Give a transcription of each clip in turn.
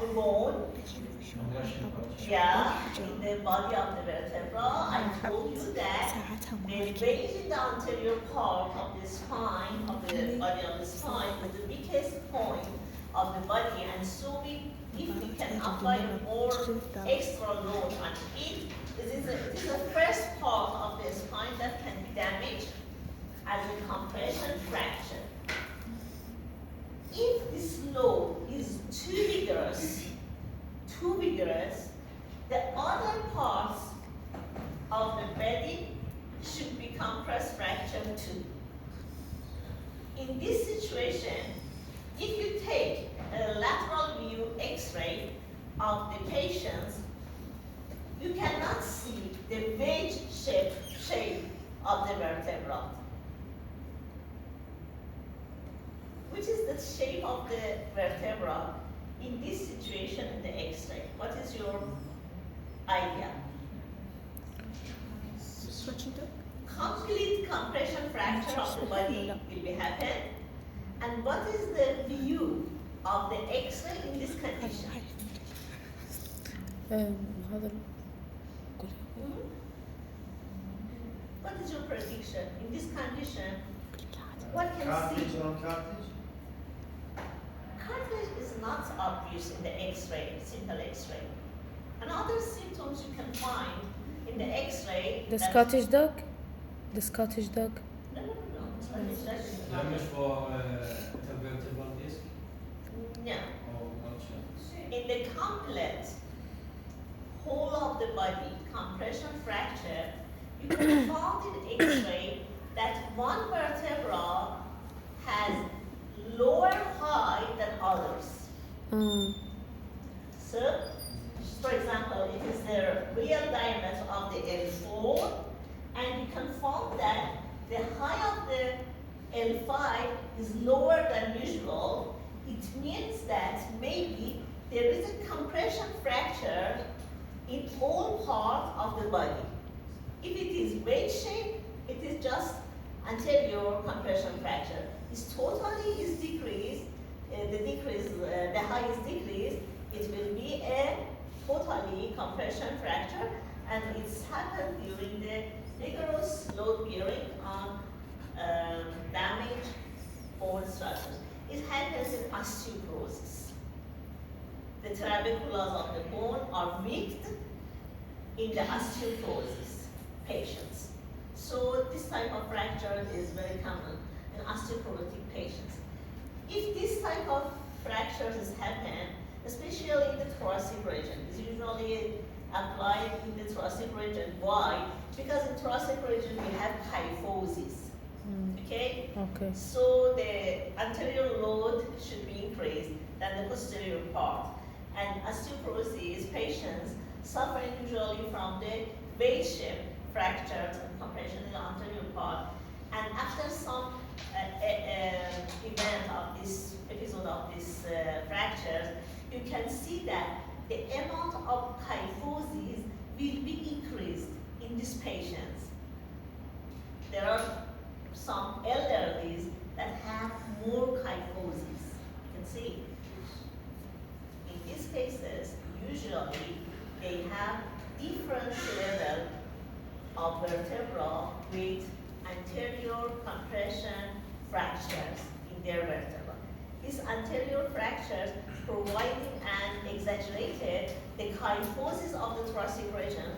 the bone, yeah, in the body of the vertebra, I told you that the vein in the anterior part of the spine, of the body of the spine, is the weakest point of the body, and so if we can apply more extra load on it, this is the first part of the spine that can be damaged as a compression fracture. If this load is too vigorous, the other parts of the body should be compressed fracture too. In this situation, if you take a lateral view X-ray of the patients, you cannot see the wedge shape of the vertebra. Which is the shape of the vertebra in this situation in the X-ray? What is your idea? Complete compression fracture of the body will be happen. And what is the view of the X-ray in this condition? What is your prediction in this condition? What can Cartilage see? on cartilage? Cartilage is not obvious in the X-ray, simple X-ray. Another symptoms you can find in the X-ray. The Scottish dog? The Scottish dog? No. Scottish dog is Damage another. for intervertebral disc? No. Oh, gotcha. In the complete whole of the body compression fracture, you can find in X-ray that one vertebra has lower height than others. So, for example, it is the real diameter of the L4, and you can find that the height of the L5 is lower than usual. It means that maybe there is a compression fracture in all parts of the body. If it is wedge shape, it is just anterior compression fracture. Is totally is decreased, the height is decreased, it will be a totally compression fracture, and it's happened during the rigorous load bearing on damaged bone structures. It happens in osteoporosis. The trabeculas of the bone are weak in the osteoporosis patients. So this type of fracture is very common in osteoporotic patients. If this type of fractures happen, especially in the thoracic region, it's usually applied in the thoracic region. Why? Because in thoracic region we have kyphosis. Okay? So the anterior load should be increased than the posterior part. And osteoporosis patients suffering usually from the wedge shape fractures and compression in the anterior part. And after some event of this episode of this fractures, you can see that the amount of kyphosis will be increased in these patients. There are some elderlies that have more kyphosis. You can see. In these cases, usually they have different level of vertebra with anterior compression fractures in their vertebra. These anterior fractures providing an exaggerated the kyphosis of the thoracic region,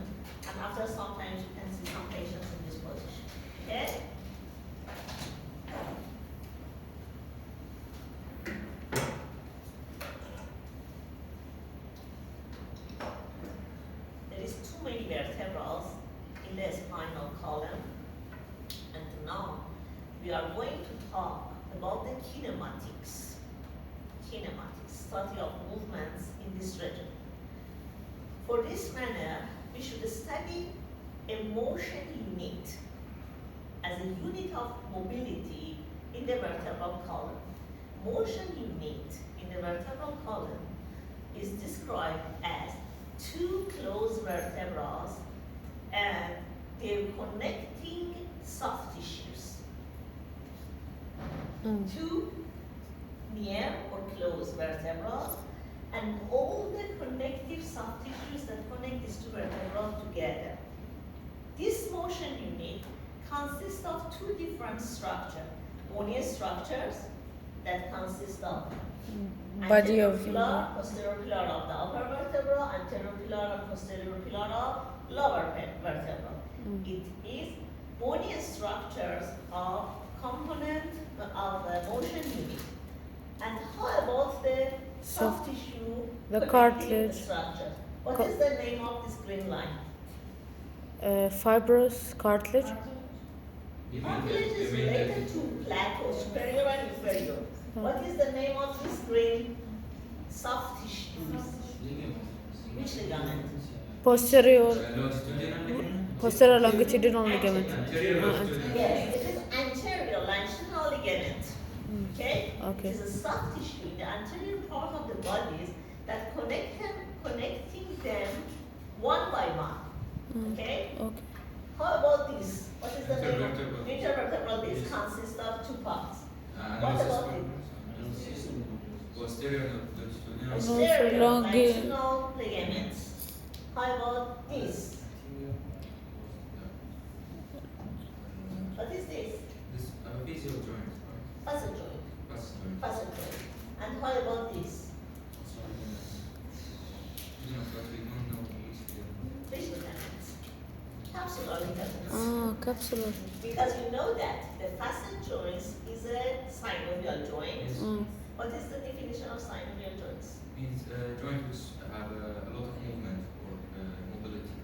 and after some time you can see some patients in this position. Okay? There is too many vertebrae in the spinal column, and now we are going to talk about the kinematics, study of movements in this region. For this manner, we should study a motion unit as a unit of mobility in the vertebral column. Motion unit in the vertebral column is described as two closed vertebrae and their connecting soft tissues. Two near or close vertebrae and all together. This motion unit consists of two different structures. Bony structures that consist of body of anterior posterior pillar of the upper vertebra, anterior pillar and posterior pillar of lower vertebra. It is bony structures of component of the motion unit. And how about the soft tissue? the connecting cartilage. structure. What is the name of this green line? Fibrous cartilage. Cartilage is related to plateau, superior and inferior. What is the name of this green soft tissue? Which ligament? Posterior Longitudinal ligament? longitudinal ligament. Yes, it is anterior longitudinal ligament. Okay? Okay. It is a soft tissue in the anterior part of the bodies that connecting them one by one. Okay? Okay. How about this? What is the name of Intervertebral. intervertebral disc? Consists of two parts. Analysis about for- it? Posterior longitudinal. Posterior longi- longitudinal ligaments. How about this? What is this? This facial joint. Facet joint. Facet joint. Facet joint. And how about this? No, but we don't know which ligament. Which ligaments? Capsular ligaments. Capsular. Because you know that the facet joints is a synovial joint. Yes. What is the definition of synovial joints? Means joint which have a lot of movement or mobility.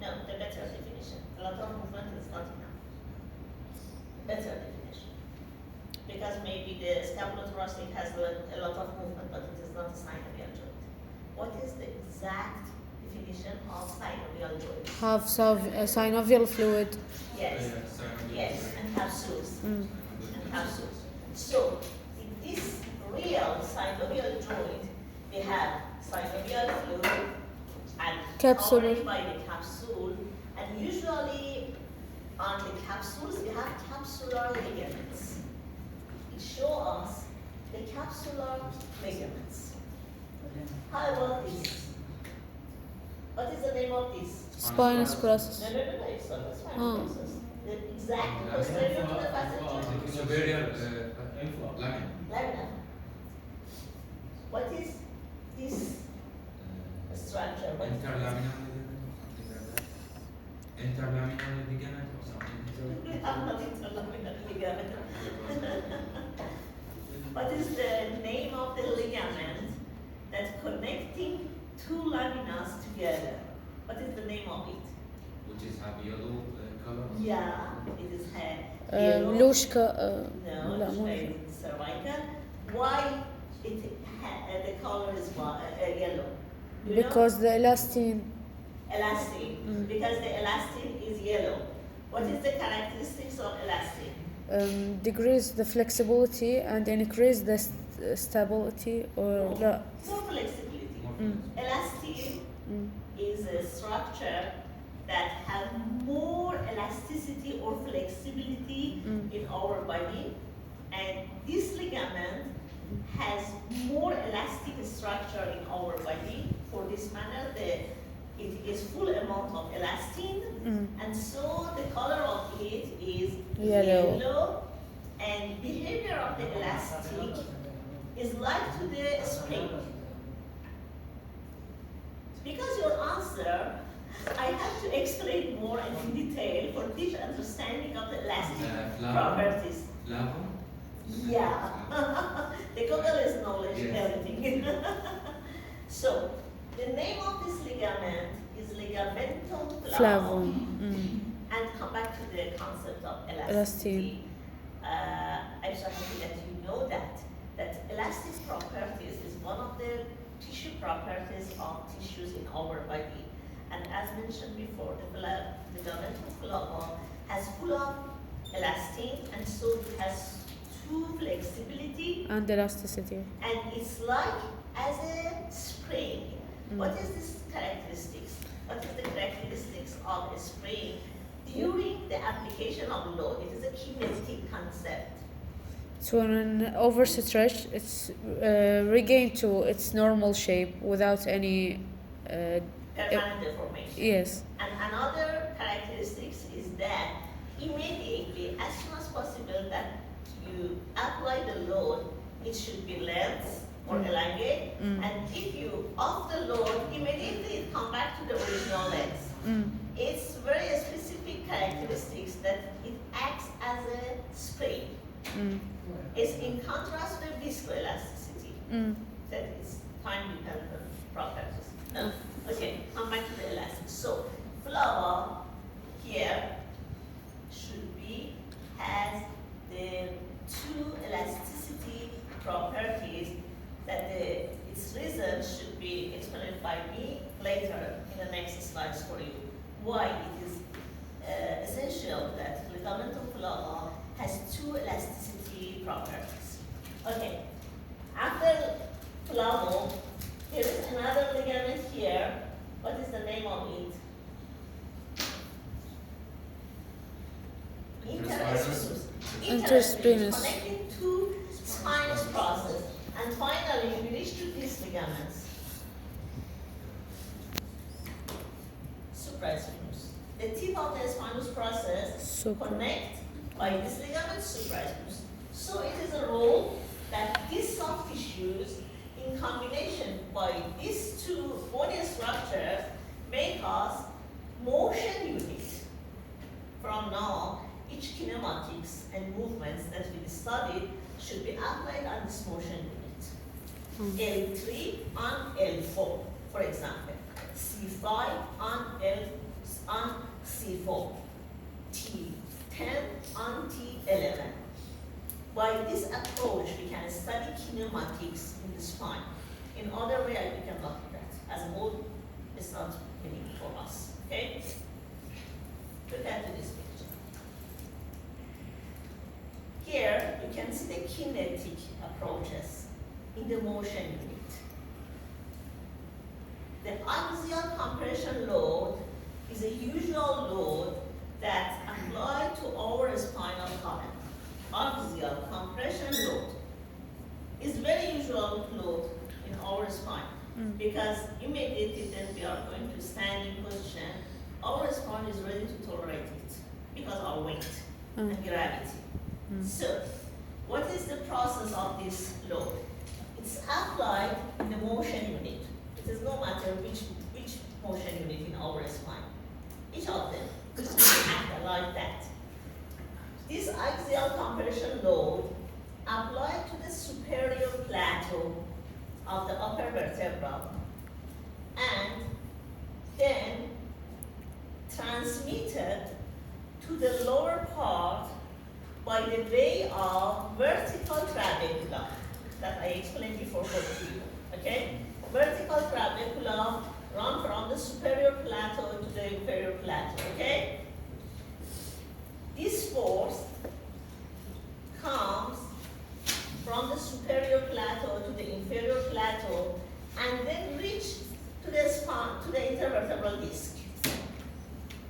No, the better definition. A lot of movement is not enough. Better definition. Because maybe the scapulothoracic has a lot of movement, but it is not a synovial joint. What is the exact definition of synovial joint? Have synovial fluid. Yes. Synovial Yes, joint. and capsules. Mm. And capsules. So, in this real synovial joint, we have synovial fluid and Capsular. covered by the capsule, and usually on the capsules we have capsular ligaments. It shows us the capsular ligaments. How about this? What is the name of this? Spinous process. No, it's not a spinal Oh. process. The exact posterior to the facet joint. Superior lamina. Lamina. What is this structure? What is this? Interlaminar ligament. Interlaminar ligament or something. We have not interlaminar ligament. What is the name of the ligament that's connecting two laminas together? What is the name of it? Which is have yellow color. Yeah, it is yellow. لوشكا. No, لا it's مو very cervical. Why the color is yellow? You know? because the elastin. Elastin. Because the elastin is yellow. What is the characteristics of elastin? Decrease the flexibility and increase the stability or لا. More flexibility. Mm. Elastin is a structure that has more elasticity or flexibility in our body, and this ligament has more elastic structure in our body. For this manner, it is full amount of elastin, and so the color of it is yellow, and behavior of the elastic is like to the spring. Because your answer, I have to explain more and in detail for deep understanding of the elastic properties. Lava. Yeah. The Google is knowledge, Yes. everything. So, the name of this ligament is ligamentum flavum. flavum. And come back to the concept of Elastin. elasticity. I'm so happy that you know that elastic properties is one of the tissue properties of tissues in our body. And as mentioned before, the ligamentum flavum has full of elastin, and so it has two flexibility, And elasticity. and it's like as a spring. What is this characteristics? What is the characteristics of a spring during the application of load? It is a kinetic concept. So when overstretched, it's regained to its normal shape without any permanent deformation. Yes. And another characteristics is that immediately, as soon as possible that you apply the load, it should be length or elongate. And if you off the load, immediately it come back to the original length. It's very specific characteristics that it acts as a spring. It's in contrast with viscoelasticity, that is time-dependent properties. No. Okay, come back to the elastic. So, flow here should be, has the two elasticity properties that its reason should be explained by me later in the next slides for you. Why it is essential that ligament of flow has two elasticity properties. Okay, after flow, there is another ligament here. What is the name of it? Interspinous. Interspinous. Connecting to spinous process. And finally, we reach to these ligaments. Supraspinous. The tip of the spinous process connect by this ligament supraspinous. So it is a role that these soft tissues in combination by these two bony structures make us motion unit. From now, each kinematics and movements that we studied should be applied on this motion unit. L3 on L4, for example. C5 on C4. T10 on T11. By this approach, we can study kinematics in the spine. In other way, we cannot do that. As a whole, it's not meaning for us. Okay? Look at this picture. Here, you can see the kinetic approaches in the motion unit. The axial compression load is a usual load that's applied to our spinal column. Axial compression load is very usual load in our spine because immediately then we are going to standing position, our spine is ready to tolerate it because of our weight and gravity. So, what is the process of this load? It's applied in the motion unit. It is no matter which motion unit in our spine. Each of them act like that. This axial compression load applied to the superior plateau of the upper vertebra and then transmitted to the lower part by the way of vertical trabecula that I explained before for you. Okay? Vertical trabecula run from the superior plateau to the inferior plateau. Okay? This force comes from the superior plateau to the inferior plateau and then reach to the spine, to the intervertebral disc.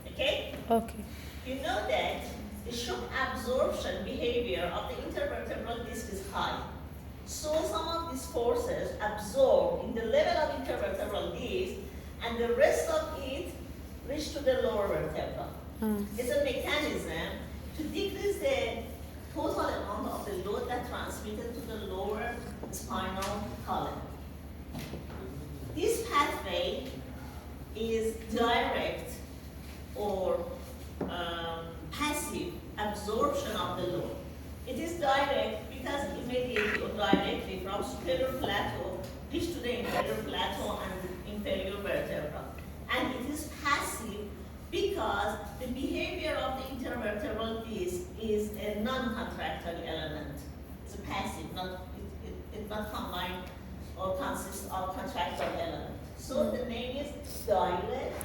Okay? Okay. You know that the shock absorption behavior of the intervertebral disc is high. So some of these forces absorb in the level of intervertebral disc and the rest of it reach to the lower vertebra. It's a mechanism to decrease the total amount of the load that transmitted to the lower spinal column. This pathway is direct or passive absorption of the load. It is direct because immediately or directly from superior plateau reach to the inferior plateau and inferior vertebra. And it is passive because the behavior of the intervertebral disc is a non-contractile element. It's a passive, it's not combined or consists of contractile element. So the name is direct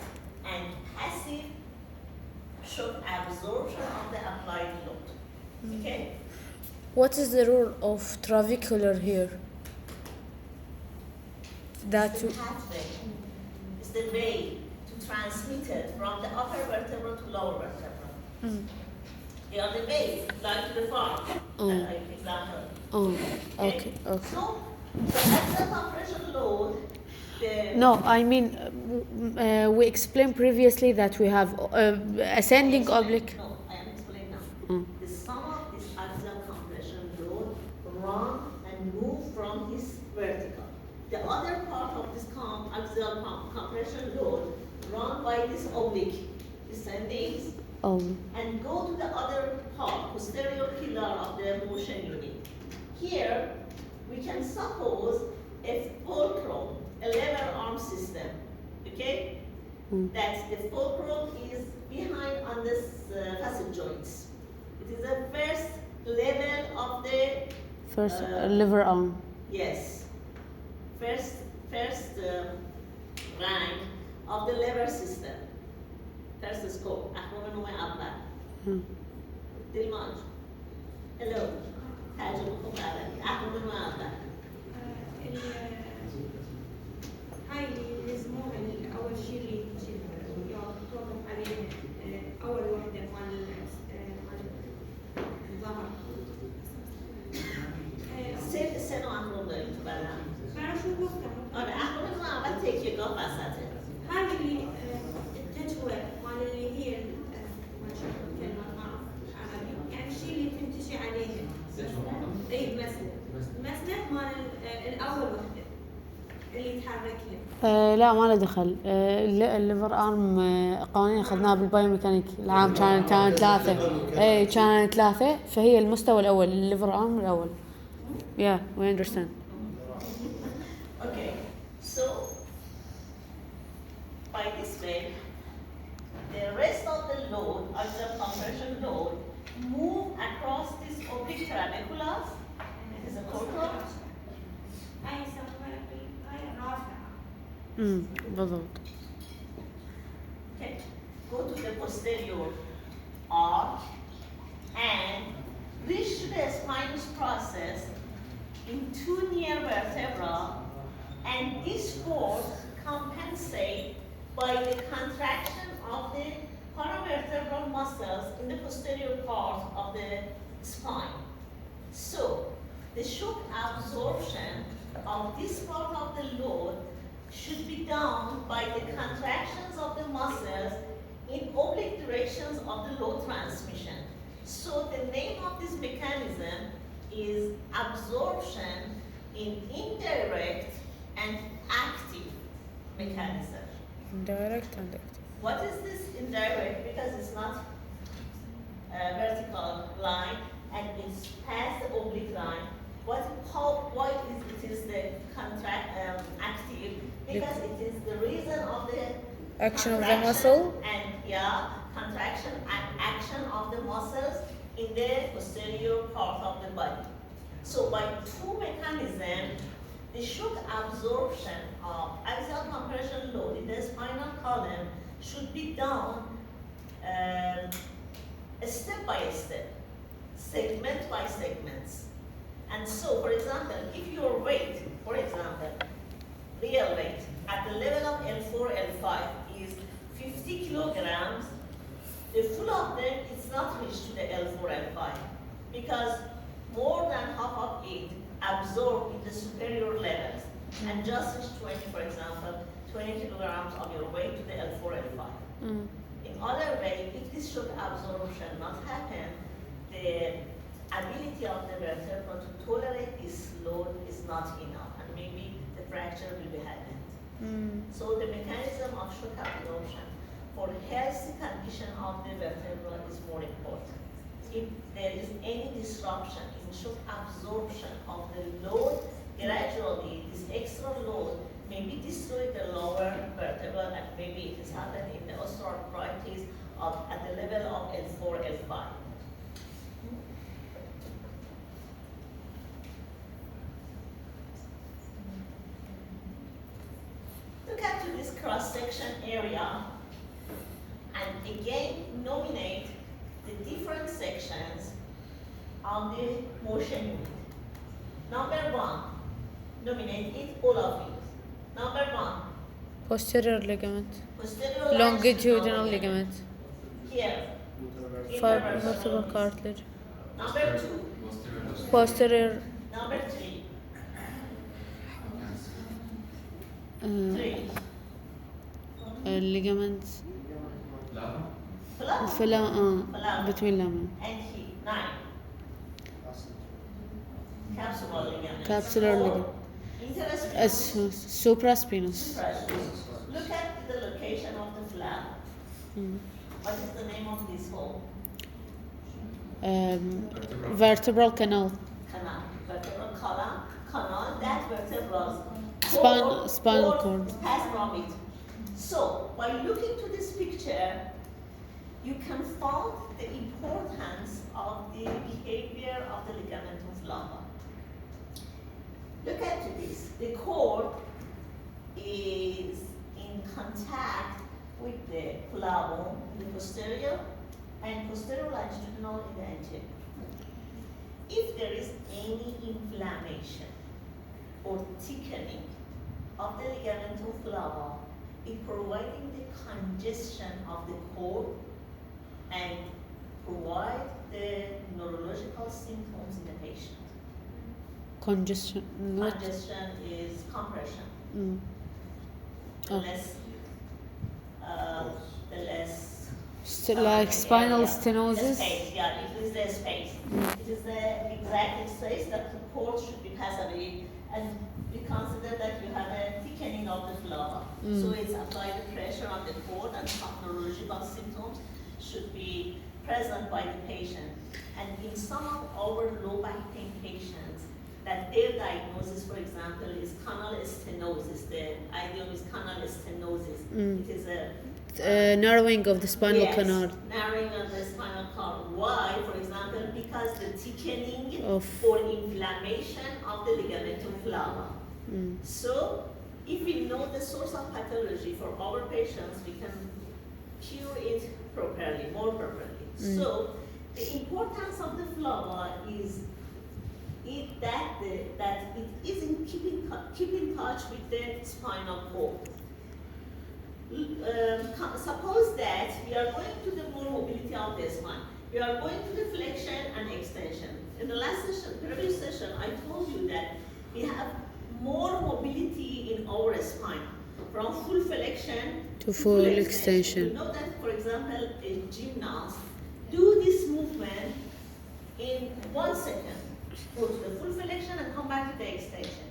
and passive shock absorption of the applied load. Okay? What is the role of travicular here? It's the pathway. It's the way to transmit it from the upper vertebra to lower vertebra. They are the ways, like to the farm, like example. Okay. So, the axial compression load No, I mean, we explained previously that we have ascending oblique. No, I am explaining now. Mm. The sum of this axial compression load run and move from this vertical. The other part of this axial compression load run by this oblique descending and go to the other part, posterior pillar of the motion unit. Here, we can suppose a fulcrum, a lever arm system, okay? That the fulcrum is behind on this facet joints. It is the first level of the lever arm. Yes, first rank of the lever system. First scope. أخوان نوع أول. دلماج. Hello. ترجمة خوب عربي. أخوان نوع أول. هاي اللي يسموها أول شيء اللي يتوقف عليه أول وحدة مال الظهر. سنو أخوان داریم تو بدن. أنا شو قصدها؟ آره أخوان نوع أول تکیه‌گاه وسطه. هاي اللي التجوى مال اللي هي ما شاء الله كلمة ما أعرف عربي يعني الشيء اللي تمتشي عليه. أي مسند مال الأول وحدة اللي يتحركها. لا ما له دخل. الليفر ارم قوانين اخذناها بالبايوميكانيك العام كانت 3. اي كانت 3 فهي المستوى الاول الليفر ارم الاول. Yeah, we understand. Okay, so by this way, the rest of the load, axial compression load, move across this oblique trabeculus. It is a fulcrum. هاي يسموها هاي رافعة. بالضبط. Okay, go to the posterior arc and reach to the spinous process in 2 near vertebra, and this force compensate by the contraction of the paravertebral muscles in the posterior part of the spine. So, the shock absorption of this part of the load should be done by the contractions of the muscles in oblique directions of the load transmission. So the name of this mechanism is absorption in indirect and active mechanism. Indirect and active. What is this indirect? Because it's not a vertical line and it's past the oblique line. Why it is the active? Because it is the reason of the Action of the muscle. And contraction and action of the muscles in the posterior part of the body. So by 2 mechanisms, the shock absorption of axial compression load in the spinal column should be done step by step, segment by segments. And so, for example, if your weight, for example, real weight at the level of L4, L5 is 50 kilograms, the full of them is not reached to the L4, L5 because more than half of it absorbed in the superior levels and just reach 20, for example, 20 kilograms of your weight to the L4, L5. In other way, if this shock absorption not happen, the ability of the vertebra to tolerate this load is not enough, and maybe the fracture will be happened. So the mechanism of shock absorption for healthy condition of the vertebra is more important. If there is any disruption in shock absorption of the load, gradually this extra load may be destroyed the lower vertebra, and maybe it is happening in the osteoarthritis at the level of L4, L5. Look at this cross-section area and again nominate the different sections on the motion unit. Number 1, nominate it, all of you. Number 1, Posterior ligament. posterior Longitudinal ligament. Here, Vertebral cartilage. Number 2, Posterior number 3, Three. الليجامنت لا الفلا between lemon And he, 9. Capsular ligament. Capsular Four, ligament. interspinous. supraspinous. Supraspinous. Look at the location of the flap. What is the name of this hole? Vertebral canal. Canal. Vertebral canal. That vertebral Spinal cord. pass from it. So, by looking to this picture, you can find the importance of the behavior of the ligamentum flava. Look at this. The cord is in contact with the flavum in the posterior and posterior longitudinal in the anterior. If there is any inflammation or thickening of the ligamentum flava, it providing the congestion of the cord and provide the neurological symptoms in the patient. Congestion. What? Congestion is compression. Oh. The less Like spinal the stenosis. space, yeah, it is the space. It is the exact space that the cord should be passed away, and we consider that you have a thickening of the flava. So it's apply the pressure on the cord, and some neurological symptoms should be present by the patient. And in some of our low back pain patients, that their diagnosis, for example, is canal stenosis. The idiom is canal stenosis. It is a Narrowing of the spinal canal. narrowing of the spinal cord. Why? For example, because the thickening Of- or inflammation of the ligamentum flava. So, if we know the source of pathology for our patients, we can cure it properly, more properly. So, the importance of the flava is that it is in keep in touch with the spinal cord. Suppose that we are going to the more mobility of the spine. We are going to the flexion and extension. In the last session, previous session, I told you that we have more mobility in our spine, from full flexion To full extension. You know that, for example, a gymnast do this movement in 1 second. Go to the full flexion and come back to the extension.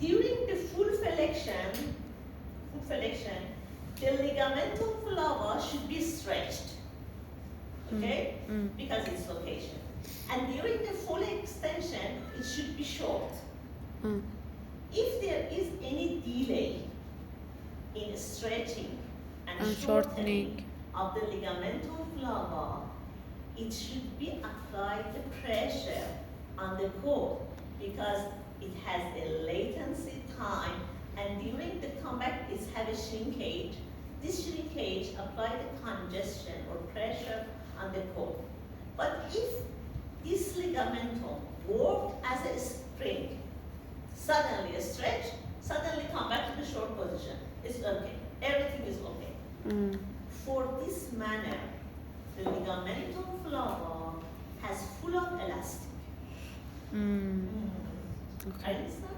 During the full flexion, the ligamentum flava should be stretched, okay? Because it's location. And during the full extension, it should be short. If there is any delay in stretching and shortening of the ligamentum flava, it should be applied the pressure on the cord because it has a latency time, and during the comeback it has a shrinkage. This shrinkage apply the congestion or pressure on the cord. But if this ligamentum worked as a spring, suddenly stretch, suddenly come back to the short position, it's okay. Everything is okay. For this manner, the ligamentum flava has full of elastic. Okay. Understand?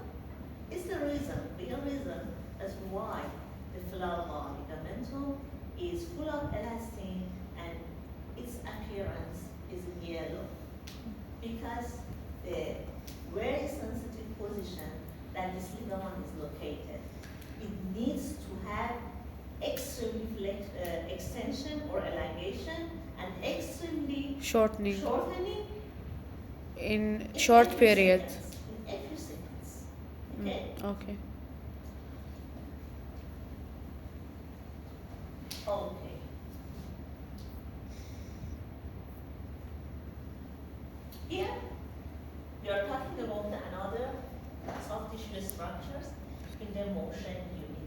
It's the reason, real reason, that's why the flava ligamentum is full of elastin and its appearance is yellow because the very sensitive position that this ligament is located, it needs to have extremely extension or elongation and extremely Shortening. shortening In in short every period. seconds, in every seconds. Okay? Okay. Okay. Here, we are talking about another soft tissue structures in the motion unit.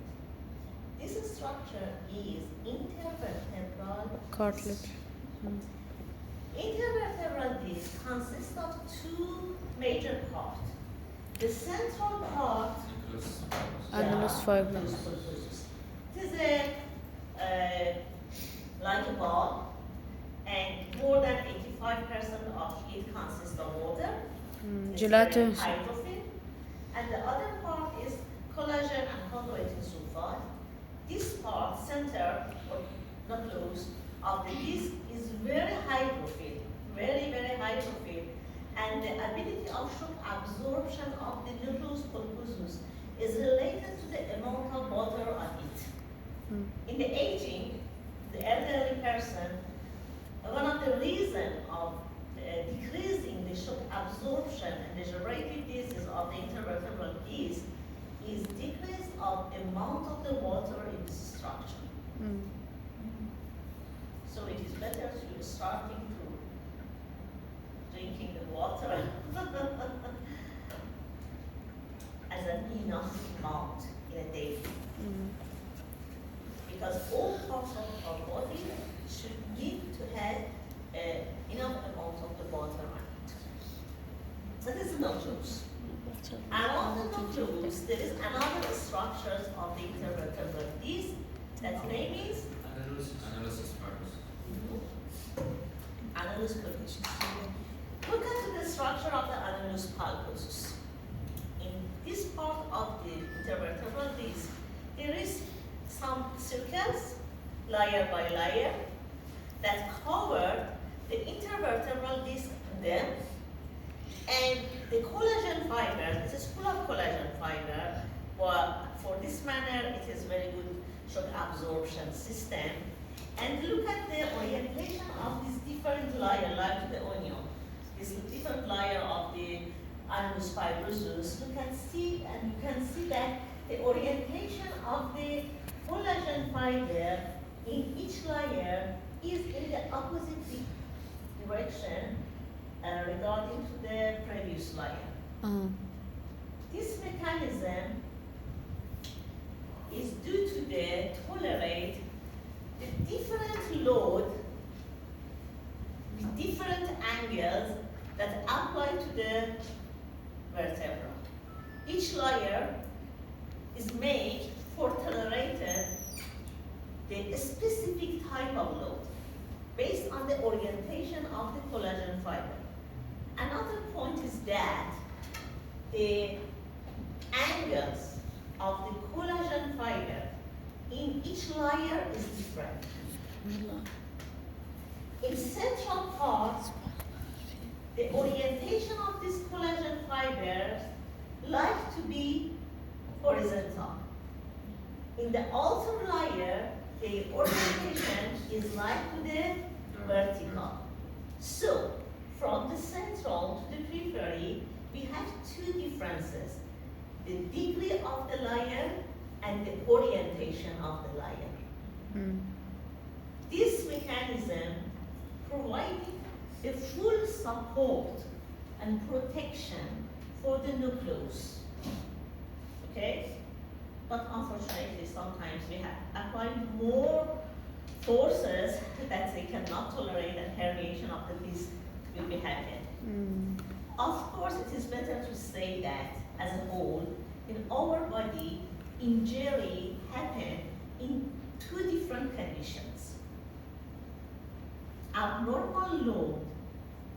This structure is intervertebral Cartilage. Intervertebral disc consists of 2 major parts. The central part Annulus fibrous. it is like a ball, and more than 85% of it consists of water. It's Gelato. very hydrophilic. And the other part is collagen and chondroitin sulfate. center or nucleus of the disc is very hydrophilic, very, very hydrophilic, and the ability of shock absorption of the nucleus pulposus is related to the amount of water on it. In the aging, the elderly person, one of the reasons of decreasing the shock absorption and the generative disease of the intervertebral disc is decrease of amount of the water in the structure. So it is better to starting to drinking the water as an enough amount in a day. Because all parts of our body should need to have enough amount of the water on it. That is the nucleus. Around the nucleus, there is another structures of the intervertebral disc. That name is Analysis purpose. annulus pulposus. Look at the structure of the annulus pulposus. In this part of the intervertebral disc, there is some circles, layer by layer, that cover the intervertebral disc depth, and the collagen fiber. This is full of collagen fiber, but for this manner, it is very good shock absorption system. And look at the orientation of this different layer, like the onion. This different layer of the annulus fibrosus. You can see that the orientation of the collagen fiber in each layer is in the opposite direction regarding to the previous layer. This mechanism is due to the tolerate the different load with different angles that apply to the vertebra. Each layer is made for tolerated the specific type of load based on the orientation of the collagen fiber. Another point is that the angles of the collagen fiber in each layer is different. In central part, the orientation of these collagen fibers like to be horizontal. In the outer layer, the orientation is like to the vertical. So, from the central to the periphery, we have two differences: the degree of the layer and the orientation of the layer. This mechanism providing the full support and protection for the nucleus. Okay? But unfortunately, sometimes we have applied more forces that they cannot tolerate, and herniation of the disc will be happening. Of course, it is better to say that as a whole, in our body, injury happen in two different conditions. Abnormal load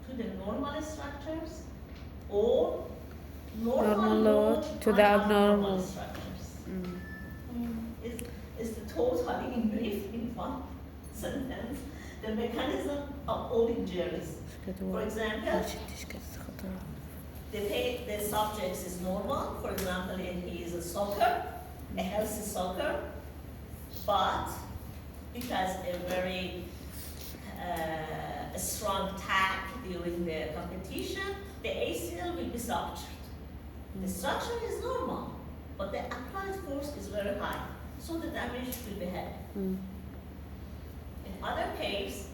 to the normal structures, or normal load to the abnormal structures. Is the totally in brief, in one sentence, the mechanism of all injuries. For example, the subject is normal. For example, he is a healthy soccer, but because a very strong tag during the competition, the ACL will be ruptured. The structure is normal, but the applied force is very high, so the damage will be heavy. In other case,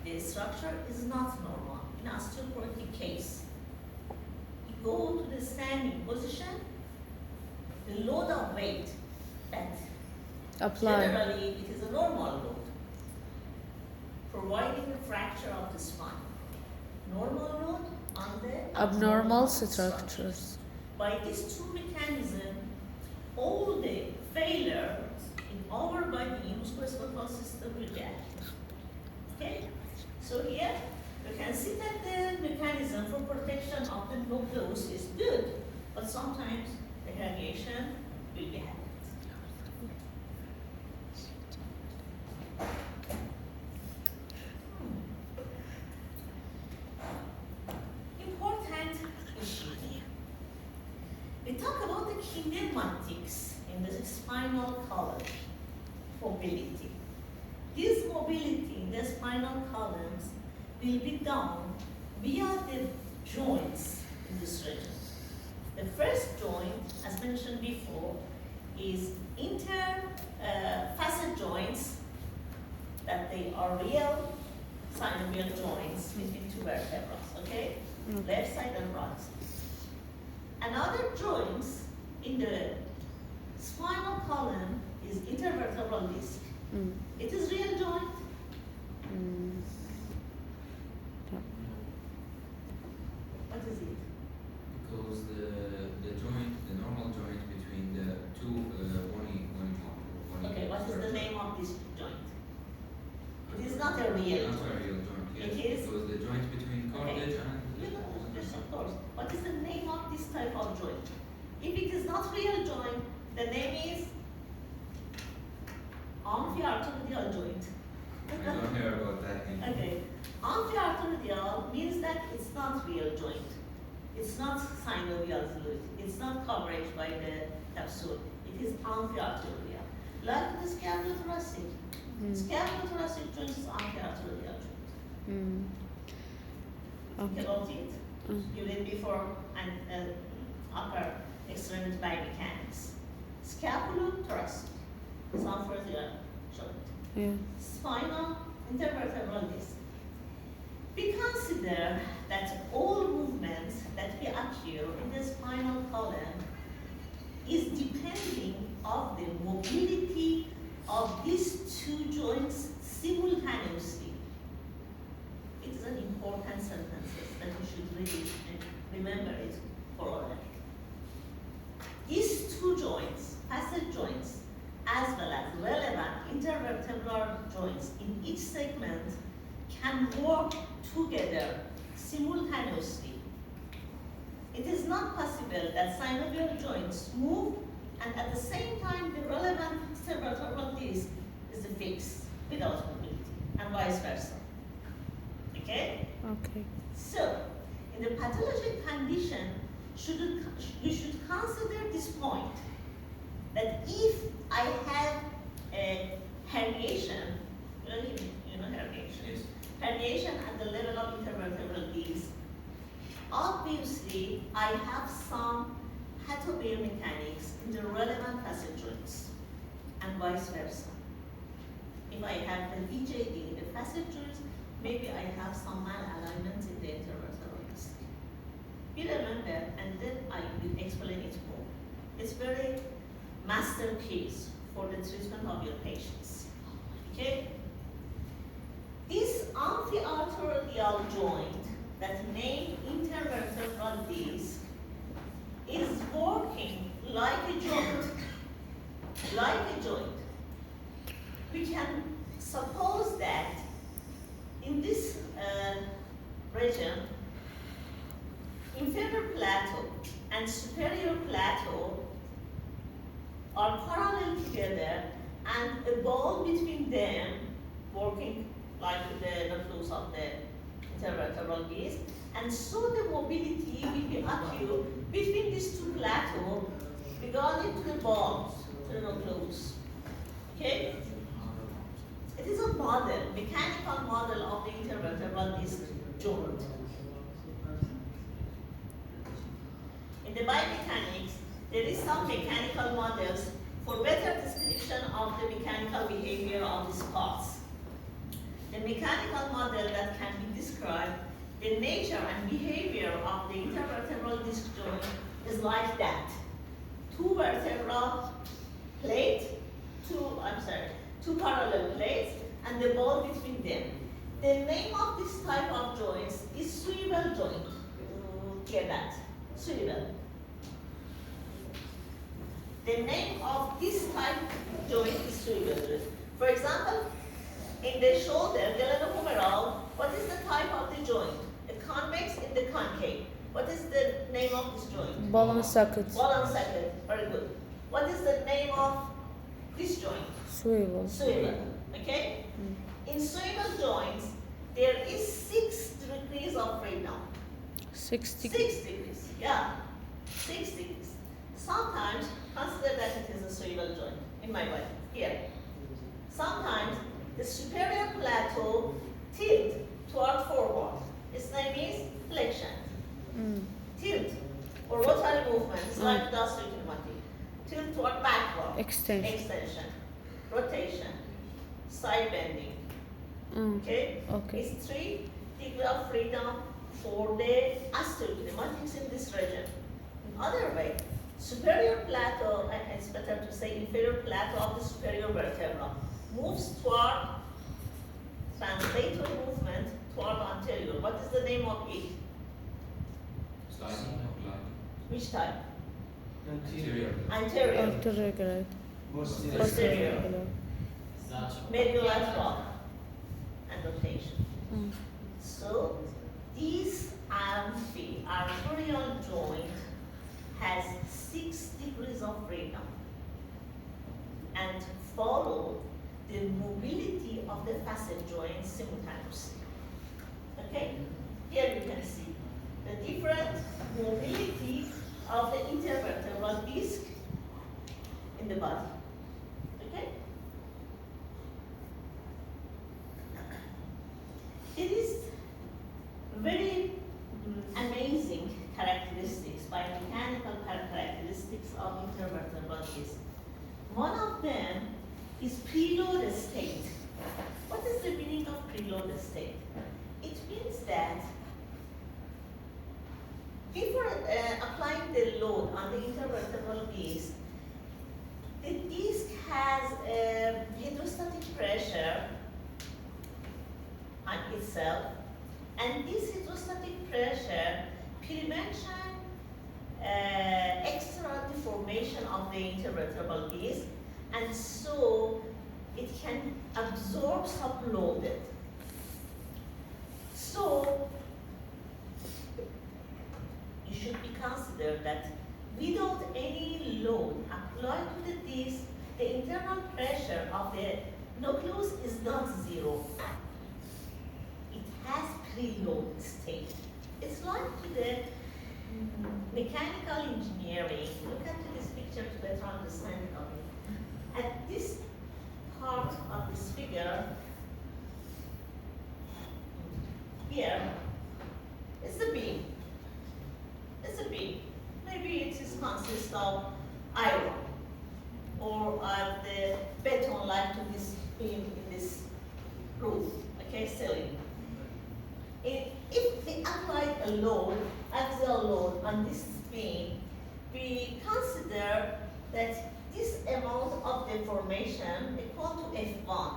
the structure is not normal. In osteoporotic case, you go to the standing position, the load of weight that generally it is a normal load, providing a fracture of the spine. Normal load on the abnormal structures. By these two mechanisms, all the failure in our body, musculoskeletal system will get. Okay? So here, you can see that the mechanism for protection of the nucleus is good, but sometimes the herniation will be happening. kinematics in the spinal column, mobility. This mobility in the spinal columns will be done via the joints in this region. The first joint, as mentioned before, is facet joints, that they are real synovial joints between two vertebrae, okay? Left side and right side. Another joints in the spinal column is intervertebral disc. It is real joint. What is it? Because the joint, the normal joint between the two Okay, what is the name of this joint? It is not a real Not a joint. real joint, yes. It is? Because the joint between cartilage and Yes, of course. What is the name of this type of joint? If it is not real joint, the name is amphiarterial joint. I don't hear about that name. Okay. Amphiarterial means that it's not real joint. It's not synovial fluid. It's not coverage by the capsule. It is amphiarterial. Like the scapulothoracic. Scapulothoracic joint is amphiarterial joint. Think about it. You read before and upper extremity biomechanics. Scapulothoracic is amphiarterial joint. Yeah. Spinal intervertebral disc. We consider that all movements that we occur in the spinal column is depending on the mobility of these two joints simultaneously. It is an important sentence that you should read it and remember it forever. These two joints, facet joints, as well as relevant intervertebral joints in each segment can work together simultaneously. It is not possible that synovial joints move and at the same time the relevant intervertebral disc is fixed without mobility, and vice versa. Okay? Okay. So, in the pathologic condition, you should consider this point, that if I have a herniation, you know herniation? Yes. Herniation at the level of intervertebral disc, obviously I have some pathobiomechanics in the relevant facet joints, and vice versa. If I have the VJD in the facet joints, maybe I have some malalignment in the intervertebral disc. You remember, and then I will explain it more. It's very masterpiece for the treatment of your patients. Okay? This amphiarterial joint that named intervertebral disc is working like a joint. Like a joint. We can suppose that in this region, inferior plateau and superior plateau are parallel together, and a ball between them working like the nucleus of the intervertebral disc, and so the mobility will be occur between these two plateaus regarding to the ball, to the nucleus. Okay? It is a model, mechanical model of the intervertebral disc joint. In the biomechanics, there is some mechanical models for better description of the mechanical behavior of these parts. The mechanical model that can be described, the nature and behavior of the intervertebral disc joint is like that. Two vertebral plates, two parallel plates, and the ball between them. The name of this type of joints is swivel joint. Hear that? Swivel. The name of this type joint is swivel joint. For example, in the shoulder, glenohumeral, what is the type of the joint? The convex in the concave. What is the name of this joint? Ball and socket. Ball and socket. Very good. What is the name of this joint? Swivel. Swivel. Okay? In swivel joints, there is 6 degrees of freedom. 60. 6 degrees. Yeah. 6 degrees. Sometimes consider that it is a swivel joint in my body, here. Sometimes the superior plateau tilt toward forward. Its name is flexion. Tilt or rotary movement, it's like dust kinematic. Tilt toward backward. Extension. Rotation. Side bending. Okay? It's 3 degrees of freedom for the osteokinematics in this region. In other way, superior plateau, and it's better to say inferior plateau of the superior vertebra, moves toward translator movement toward anterior. What is the name of it? Sliding or gliding? Which type? Anterior. Anterior. Posterior. Mediolateral and rotation. So this arterial joint has 6 degrees of freedom and follow the mobility of the facet joints simultaneously. Okay? Here you can see the different mobility of the intervertebral disc in the body. Okay? It is very amazing characteristics, biomechanical characteristics of intervertebral disc. One of them is preload state. What is the meaning of preload state? It means that before applying the load on the intervertebral disc, the disc has a hydrostatic pressure on itself, and this hydrostatic pressure prevents extra deformation of the intervertebral disc, and so it can absorb subloaded. So you should be considered that without any load applied to the disc, the internal pressure of the nucleus is not zero. It has preload state. It's like the mechanical engineering. Look at this picture to better understand of it. At this part of this figure, here, it's the beam. It's a beam. Maybe it is consists of iron or the beton like to this beam in this roof, okay, ceiling. If we apply a load, axial load on this beam, we consider that this amount of deformation equal to F1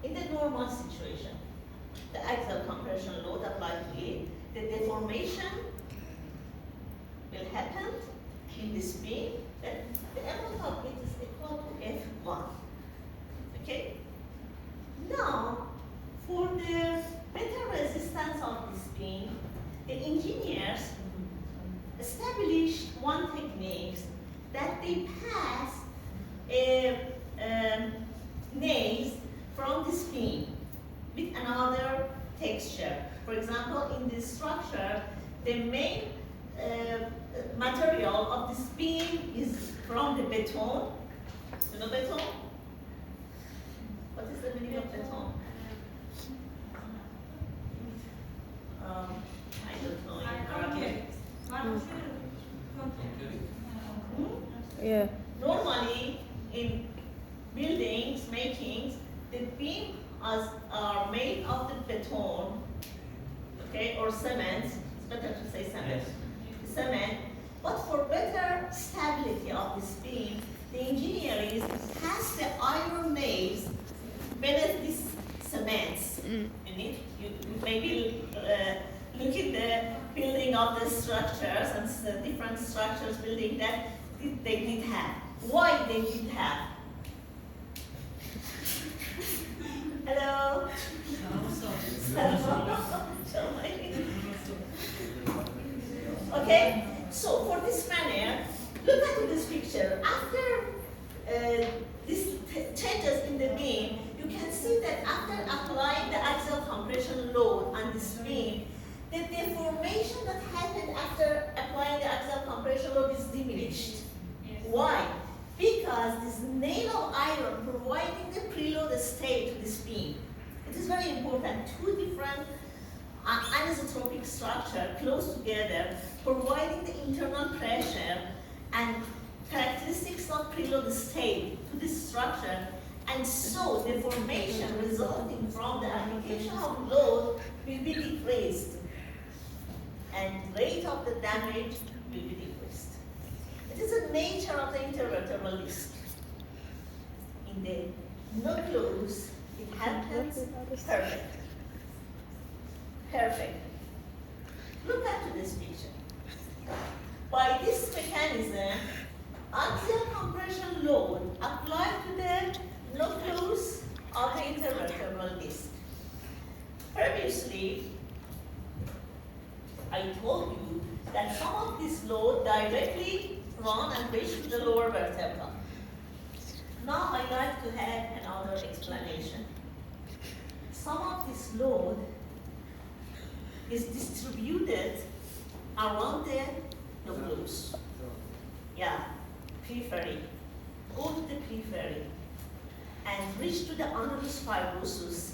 in the normal situation. The axial compression load applied to it, the deformation will happen in this beam, then the amount of it is equal to F1. Okay? Now, for the better resistance of this beam, the engineers established one technique that they pass nails from this beam with another texture. For example, in this structure, the main material of this beam is from the beton. You know beton? What is the meaning of beton? I don't know in Arabic. Yeah. Normally, in buildings, makings, the beams are made of the beton, okay, or cement. It's better to say cement. Cement. But for better stability of this beam, the engineers pass the iron nails beneath these cements. You maybe look at the building of the structures and the different structures building that they did have. Why they did have? Hello? Okay, so for this manner, look at this picture. After these changes in the beam, you can see that after applying the axial compression load on this beam, the deformation that happened after applying the axial compression load is diminished. Why? Because this nail of iron providing the preload state to this beam. It is very important. Two different anisotropic structure close together, providing the internal pressure and characteristics of preload state to this structure, and so the formation resulting from the application of load will be decreased, and rate of the damage will be decreased. It is the nature of the intervertebral disc. In the nucleus, it happens perfect. Perfect. Look at this picture. By this mechanism, axial compression load applied to the nucleus of the intervertebral disc. Previously, I told you that some of this load directly run and reach to the lower vertebra. Now I like to have another explanation. Some of this load is distributed around the nucleus. Yeah, periphery. Go to the periphery and reach to the annulus fibrosus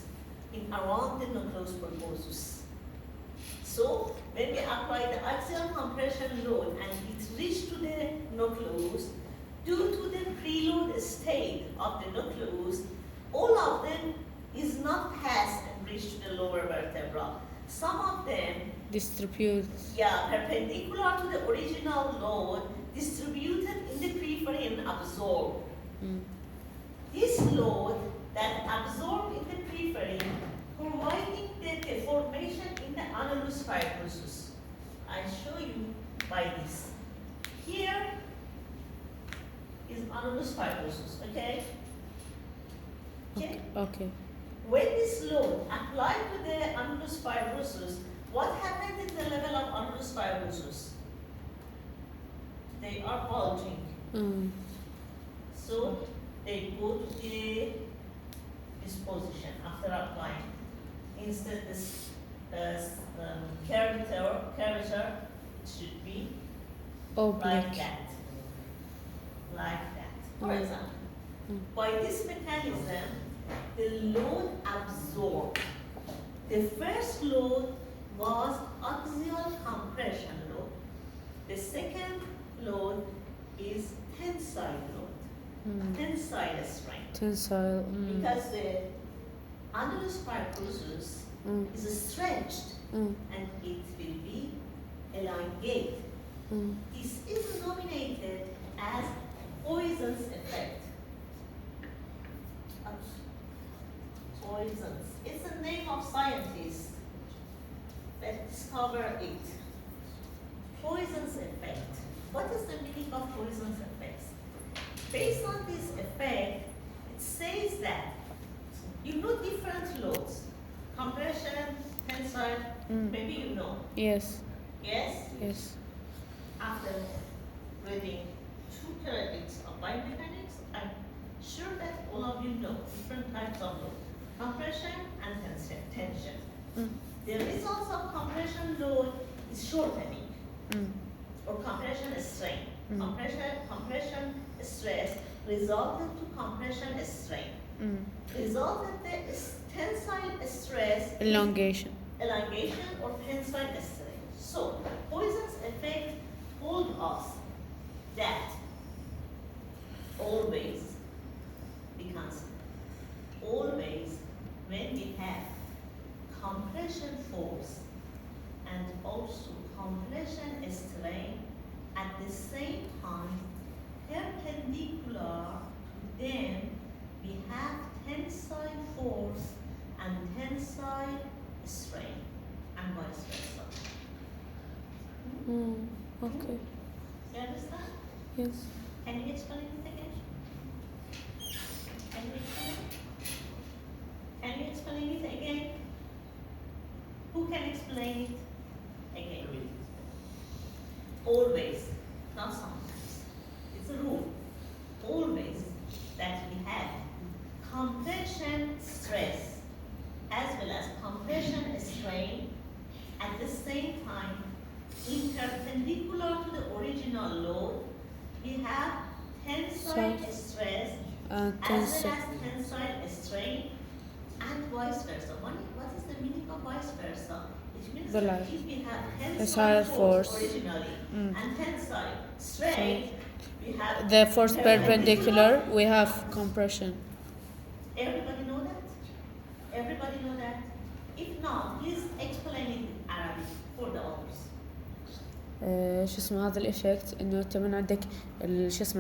in around the nucleus pulposus. So when we apply the axial compression load and it reaches to the nucleus, due to the preload state of the nucleus, all of them is not passed and reach to the lower vertebra. Some of them distribute. Yeah, perpendicular to the original load, distributed in the periphery and absorbed. This load that absorbed in the periphery, providing the deformation in the annulus fibrosus. I show you by this. Here is annulus fibrosus, okay? Okay? Okay. When this load applied to the annulus fibrosus, what happens at the level of annulus fibrosus? They are bulging. So they go to this position after applying. Instead, this curvature should be like that. Like that. For example, by this mechanism, the load absorbed. The first load was axial compression load. The second load is tensile load, tensile strength. Tensile. Because the annulus fibrosus is stretched and it will be elongated. This is denominated as Poisson's effect. Poisson's. It's the name of scientists that discovered it. Poisson's effect. What is the meaning of Poisson's effect? Based on this effect, it says that you know different loads. Compression, tensile, maybe you know. Yes. Yes? Yes. After reading 2 credits of biomechanics, I'm sure that all of you know different types of load. Compression and tension. The results of compression load is shortening or compression strain. Compression stress resulted to compression strain. Resulted the tensile stress Elongation. elongation or tensile strain. So Poisson's effect told us that always, because always when we have compression force and also compression strain at the same time, perpendicular to them, we have tensile force and tensile strain, and vice versa. Okay. You understand? Yes. Can you explain it again? Can you explain it? Can you explain it again? Who can explain it again? Always, not sometimes. It's a rule. Always that we have compression stress as well as compression strain at the same time, perpendicular to the original load, we have tensile stress as well as tensile strain and vice versa. What is the meaning of vice versa? It means that Right. if we have Tensile tensile force. force originally and tensile strain, we have The force perpendicular, we have compression. Everybody know that? Everybody know that? If not, please explain it in Arabic for the others. شو اسمه هذا الإفكت إنه أنت من عندك شو اسمه